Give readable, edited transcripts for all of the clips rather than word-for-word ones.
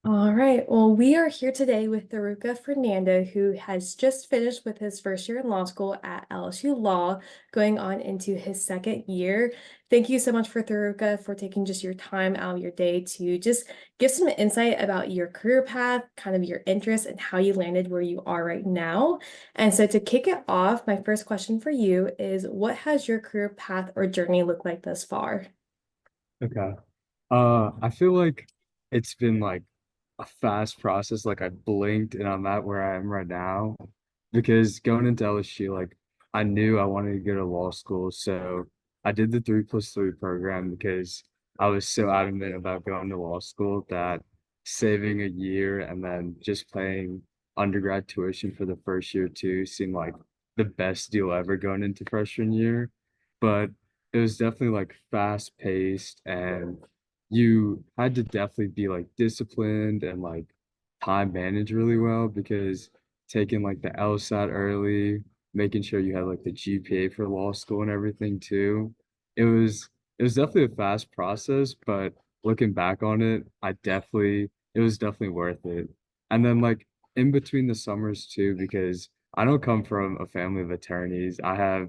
All right. Well, we are here today with Tharuka Fernando, who has just finished with his first year in law school at LSU Law, going on into his second year. Thank you so much for Tharuka for taking just your time out of your day to just give some insight about your career path, kind of your interests, and how you landed where you are right now. And so to kick it off, my first question for you is, what has your career path or journey looked like thus far? Okay. I feel like it's been like a fast process. Like I blinked and I'm at where I am right now. Because going into LSU, like I knew I wanted to go to law school. So I did the 3+3 program because I was so adamant about going to law school that saving a year and then just paying undergrad tuition for the first year too seemed like the best deal ever going into freshman year. But it was definitely like fast paced and you had to definitely be like disciplined and like time manage really well because taking like the LSAT early, making sure you had like the GPA for law school and everything too. It was definitely a fast process, but looking back on it, it was definitely worth it. And then like in between the summers too, because I don't come from a family of attorneys. I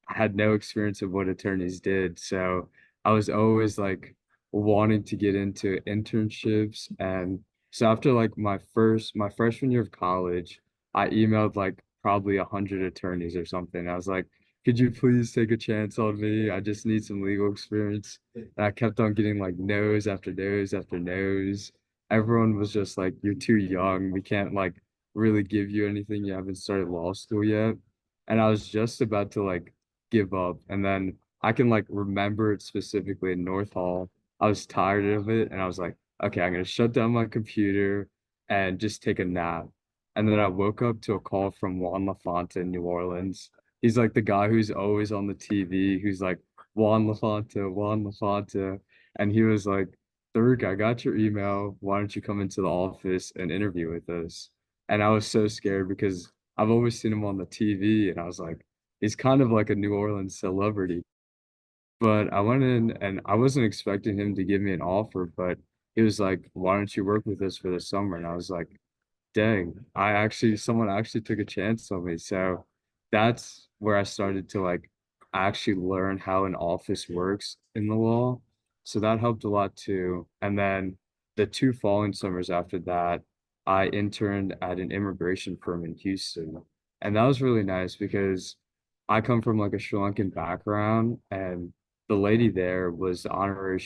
had no experience of what attorneys did. So I was always like wanting to get into internships. And so after like my freshman year of college, I emailed like probably 100 attorneys or something. I was like, could you please take a chance on me? I just need some legal experience. And I kept on getting like no's after no's after no's. Everyone was just like, you're too young. We can't like really give you anything. You haven't started law school yet. And I was just about to like give up. And then I can like remember it specifically in North Hall. I was tired of it and I was like, okay, I'm gonna shut down my computer and just take a nap. And then I woke up to a call from Juan LaFonta in New Orleans. He's like the guy who's always on the TV, who's like Juan LaFonta, Juan LaFonta. And he was like, Tharuka, I got your email. Why don't you come into the office and interview with us? And I was so scared because I've always seen him on the TV and I was like, he's kind of like a New Orleans celebrity. But I went in and I wasn't expecting him to give me an offer, but he was like, why don't you work with us for the summer? And I was like, dang, someone actually took a chance on me. So that's where I started to like actually learn how an office works in the law. So that helped a lot too. And then the two following summers after that, I interned at an immigration firm in Houston. And that was really nice because I come from like a Sri Lankan background and the lady there was the honorary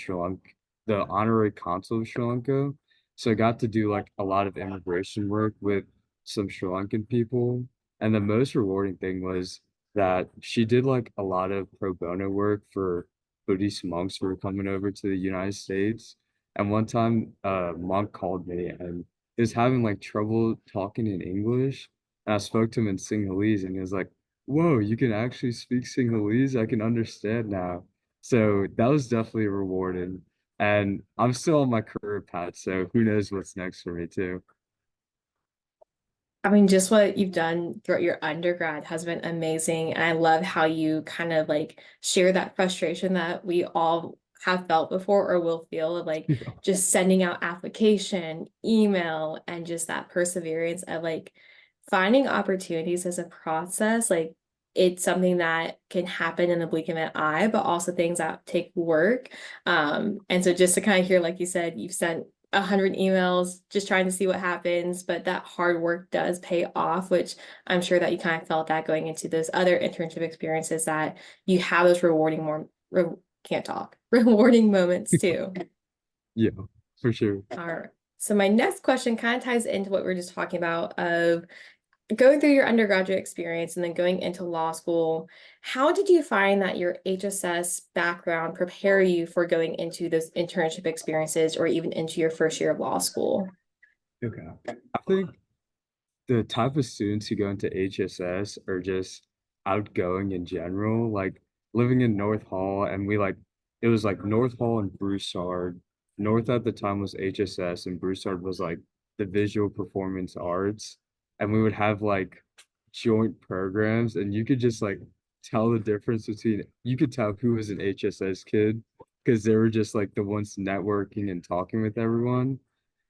consul of Sri Lanka. So I got to do like a lot of immigration work with some Sri Lankan people. And the most rewarding thing was that she did like a lot of pro bono work for Buddhist monks who were coming over to the United States. And one time, a monk called me and he was having like trouble talking in English. And I spoke to him in Sinhalese and he was like, whoa, you can actually speak Sinhalese? I can understand now. So that was definitely rewarding. And I'm still on my career path, so who knows what's next for me too. I mean, just what you've done throughout your undergrad has been amazing. And I love how you kind of like share that frustration that we all have felt before or will feel of like just sending out application, email, and just that perseverance of like finding opportunities as a process. Like it's something that can happen in the blink of an eye, but also things that take work. And so just to kind of hear, like you said, you've sent 100 emails just trying to see what happens, but that hard work does pay off, which I'm sure that you kind of felt that going into those other internship experiences that you have those can't talk, rewarding moments too. Yeah, for sure. All right. So my next question kind of ties into what we are just talking about of going through your undergraduate experience and then going into law school. How did you find that your HSS background prepare you for going into those internship experiences or even into your first year of law school? Okay. I think the type of students who go into HSS are just outgoing in general. Like living in North Hall, and it was like North Hall and Broussard. North at the time was HSS, and Broussard was like the visual performance arts. And we would have like joint programs, and you could just like tell the difference between, you could tell who was an HSS kid because they were just like the ones networking and talking with everyone.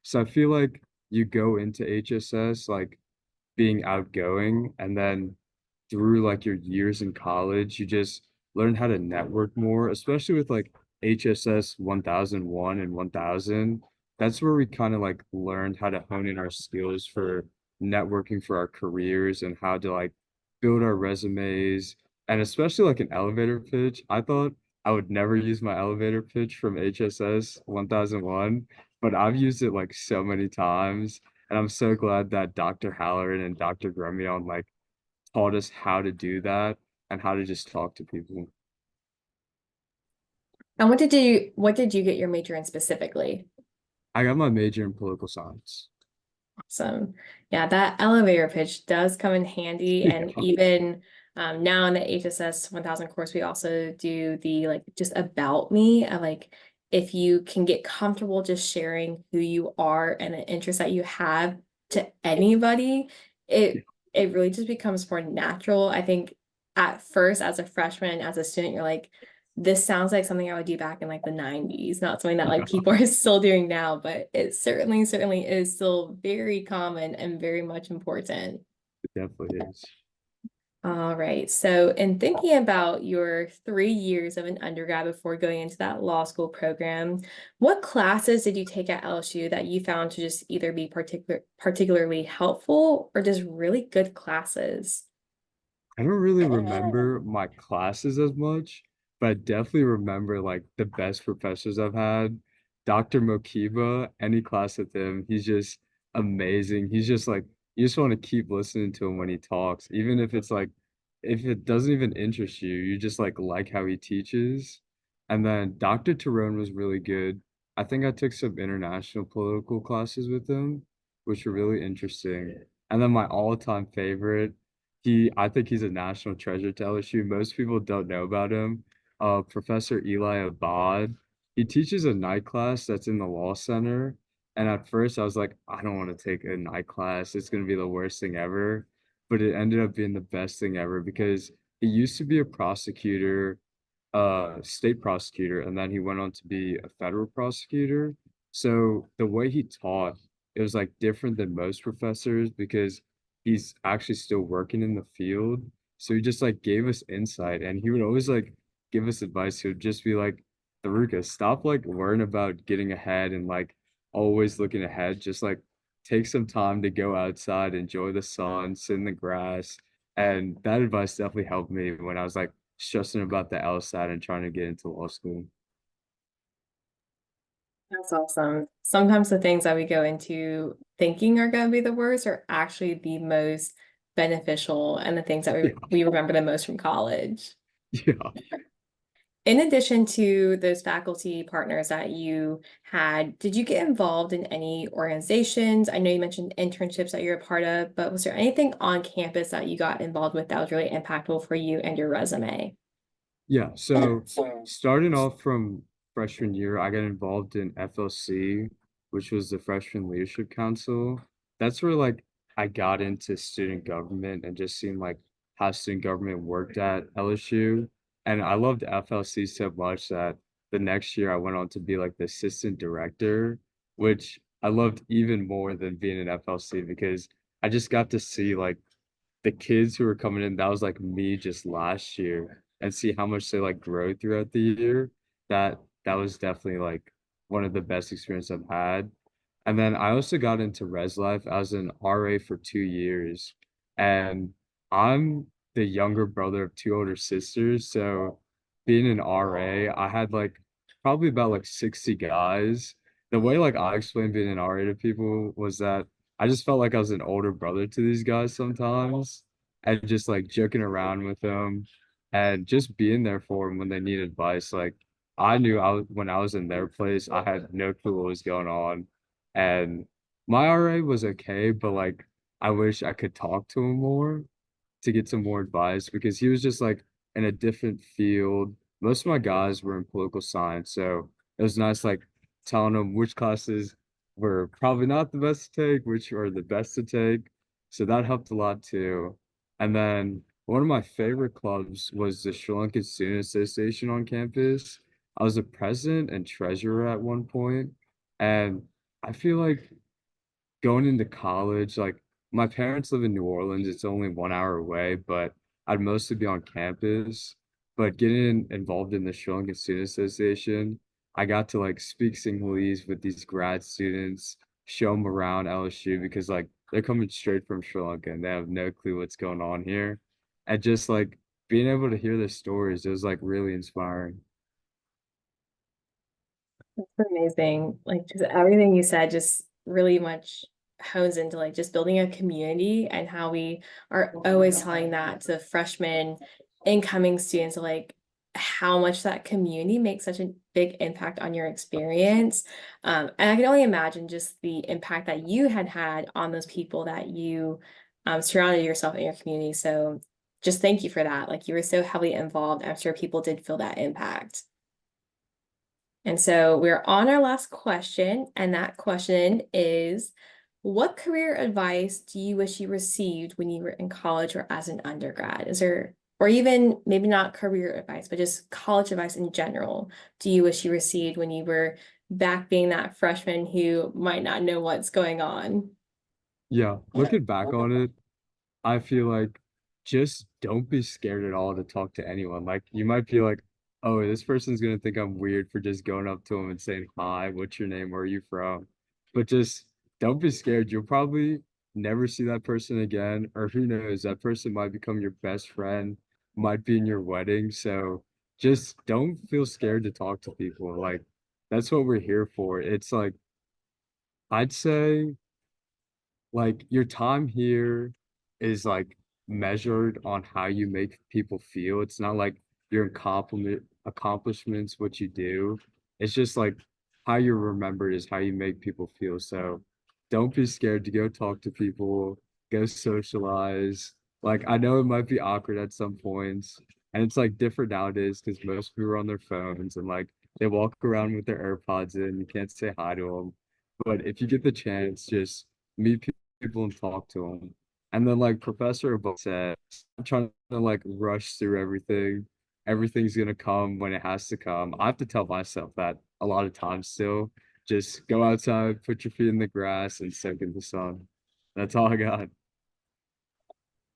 So I feel like you go into HSS like being outgoing, and then through like your years in college, you just learn how to network more, especially with like HSS 1001 and 1000. That's where we kind of like learned how to hone in our skills for networking for our careers and how to like build our resumes. And especially like an elevator pitch. I thought I would never use my elevator pitch from HSS 1001, but I've used it like so many times. And I'm so glad that Dr. Halloran and Dr. Gremion like taught us how to do that and how to just talk to people. And what did you get your major in specifically? I got my major in political science. Awesome. Yeah, that elevator pitch does come in handy. Yeah. And even now in the HSS 1000 course, we also do the like just about me. Like if you can get comfortable just sharing who you are and the interest that you have to anybody, Yeah. it really just becomes more natural. I think at first, as a freshman, as a student, you're like, this sounds like something I would do back in like the 90s, not something that like Yeah, people are still doing now, but it certainly is still very common and very much important. it definitely is. All right. So, in thinking about your 3 years of an undergrad before going into that law school program, what classes did you take at LSU that you found to just either be particularly helpful or just really good classes? I don't really remember my classes as much, but I definitely remember like the best professors I've had. Dr. Mokiba, any class with him, he's just amazing. He's just like you just want to keep listening to him when he talks, even if it's like if it doesn't even interest you, you just like how he teaches. And then Dr. Tyrone was really good. I think I took some international political classes with him, which were really interesting. And then my all-time favorite I think he's a national treasure to LSU. Most people don't know about him. Professor Eli Abad. He teaches a night class that's in the law center. And at first I was like, I don't want to take a night class. It's gonna be the worst thing ever. But it ended up being the best thing ever because he used to be a prosecutor, state prosecutor, and then he went on to be a federal prosecutor. So the way he taught, it was like different than most professors because he's actually still working in the field. So he just like gave us insight and he would always like give us advice. He would just be like, Tharuka, stop like worrying about getting ahead and like always looking ahead. Just like take some time to go outside, enjoy the sun, sit in the grass. And that advice definitely helped me when I was like stressing about the LSAT and trying to get into law school. That's awesome. Sometimes the things that we go into thinking are going to be the worst are actually the most beneficial and the things that Yeah, we remember the most from college. yeah. In addition to those faculty partners that you had, did you get involved in any organizations? I know you mentioned internships that you're a part of, but was there anything on campus that you got involved with that was really impactful for you and your resume? Yeah, so starting off from freshman year, I got involved in FLC, which was the Freshman Leadership Council. That's where like I got into student government and just seeing like how student government worked at LSU. And I loved FLC so much that the next year I went on to be like the assistant director, which I loved even more than being in FLC because I just got to see like the kids who were coming in, that was like me just last year, and see how much they like grow throughout the year. That was definitely like one of the best experiences I've had. And then I also got into res life. I was an RA for 2 years, and I'm the younger brother of two older sisters. So being an RA, I had like probably about like 60 guys. The way like I explained being an RA to people was that I just felt like I was an older brother to these guys sometimes and just like joking around with them and just being there for them when they need advice. Like I knew when I was in their place, I had no clue what was going on. And my RA was okay, but like I wish I could talk to him more to get some more advice because he was just like in a different field. Most of my guys were in political science, so it was nice like telling them which classes were probably not the best to take, which are the best to take. So that helped a lot too. And then one of my favorite clubs was the Sri Lankan Student Association on campus. I was the president and treasurer at one point, and I feel like going into college, like my parents live in New Orleans, it's only 1 hour away, but I'd mostly be on campus. But getting involved in the Sri Lankan Student Association, I got to like speak Sinhalese with these grad students, show them around LSU because like they're coming straight from Sri Lanka and they have no clue what's going on here. And just like being able to hear their stories, it was like really inspiring. That's amazing. Like just everything you said just really much hones into like just building a community and how we are always telling that to freshmen, incoming students, like how much that community makes such a big impact on your experience. And I can only imagine just the impact that you had had on those people that you surrounded yourself in your community. So just thank you for that. Like you were so heavily involved. I'm sure people did feel that impact. And so we're on our last question, and that question is, what career advice do you wish you received when you were in college or as an undergrad? Is there, or even maybe not career advice, but just college advice in general, do you wish you received when you were back being that freshman who might not know what's going on? Yeah, looking back on it, I feel like just don't be scared at all to talk to anyone. Like you might be like, oh, this person's gonna think I'm weird for just going up to them and saying, hi, what's your name? Where are you from? But just don't be scared. You'll probably never see that person again, or who knows, that person might become your best friend, might be in your wedding. So just don't feel scared to talk to people. Like that's what we're here for. It's like I'd say like your time here is like measured on how you make people feel. It's not like your accomplishments, what you do. It's just like how you're remembered is how you make people feel. So don't be scared to go talk to people, go socialize. Like I know it might be awkward at some points, and it's like different nowadays because most people are on their phones and like they walk around with their AirPods in. You can't say hi to them. But if you get the chance, just meet people and talk to them. And then like Professor Above said, I'm trying to like rush through everything. Everything's gonna come when it has to come. I have to tell myself that a lot of times still. Just go outside, put your feet in the grass, and soak in the sun. That's all I got.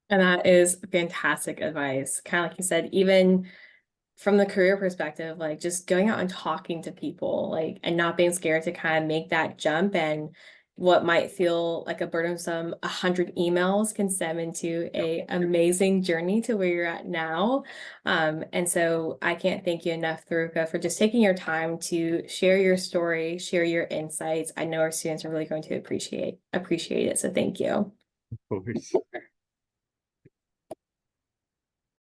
And that is fantastic advice. Kind of like you said, even from the career perspective, like just going out and talking to people, like, and not being scared to kind of make that jump and what might feel like a burdensome 100 emails can stem into Yep, a amazing journey to where you're at now. And so I can't thank you enough, Tharuka, for just taking your time to share your story, share your insights. I know our students are really going to appreciate it. So thank you. of course.